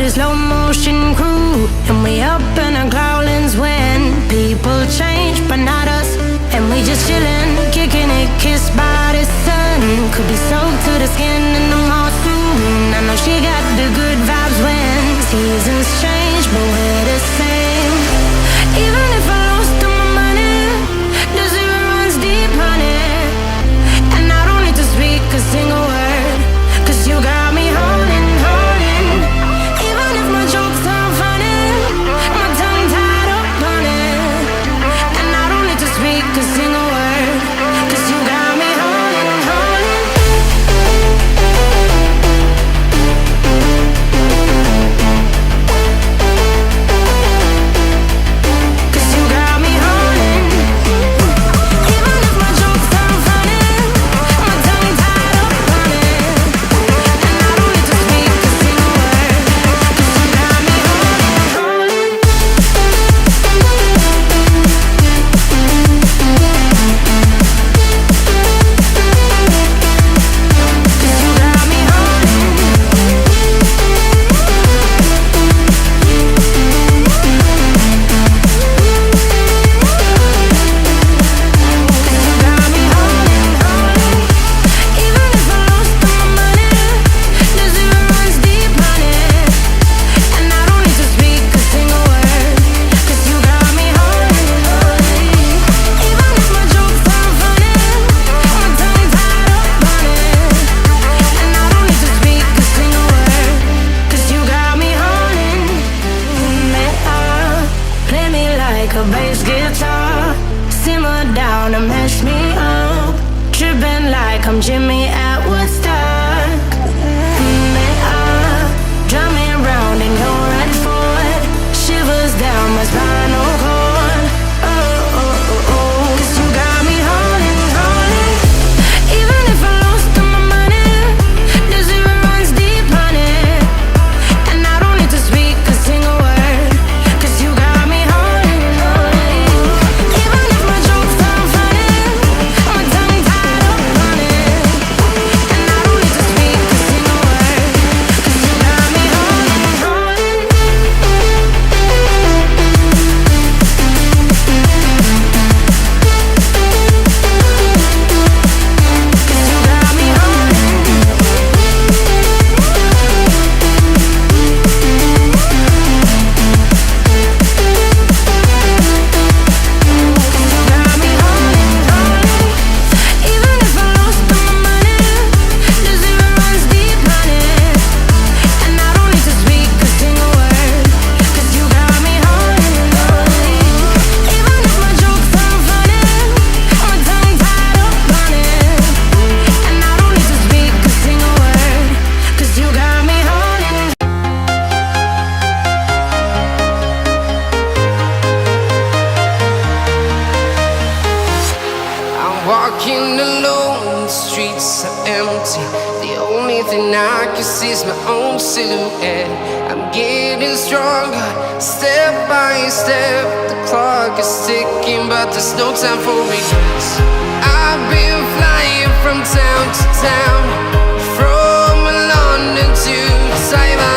party slow motion crew, and we up in our growlings when people change, but not us. And we just chillin', kicking it, kissed by the sun. Could be soaked to the skin in the mall soon. I know she got the good vibes when seasons change, but we're the same. Even if I lost all my money, the zero runs deep, honey. And I don't need to speak a single word, 'cause you got me holding, holding. Even if my jokes aren't funny, my tongue tied up on it. And I don't need to speak a single word, 'cause you got me holding, holding. 'Cause you got me holding. Even if my jokes aren't funny, my tongue tied up on it. And I don't need to speak a single word, 'cause you got me holding, holding. 'Cause you got me holding. 'Cause you got me holding, holding. Even if I lost all my money, the zero runs deep, honey. And I don't need to speak a single word, 'cause you got me holding, holding. Even if my jokes aren't funny, my tongue tied up on it. And I don't need to speak a single word, 'cause you got me holding me up. Play me like a bass guitar, simmer down and mash me up. Tripping like I'm Jimmy at Woodstock. Me up, drumming round in your red Ford, shivers down my spinal cord. Oh, oh, oh, oh. 'Cause you got me holding, holding. Even if I lost all my money, the zero runs deep, honey. And I don't need to speak a single word, 'cause you got me holding, holding. Even if my jokes aren't funny, my tongue tied up on it. And I don't need to speak a single word, 'cause you got me holding, holding. 'Cause you got me holding. 'Cause you got me holding, holding. Even if I lost all my money, the zero runs deep, honey. And I don't need to speak a single word, 'cause you got me holding, holding. Even if my jokes aren't funny, my tongue tied up on it. And I don't need to speak a single word, 'cause you got me holding. I'm walking alone, the streets are empty. The only thing I can see is my own silhouette. I'm getting stronger, step by step. The clock is ticking, but there's no time for regrets. I've been flying from town to town, from London to Taiwan.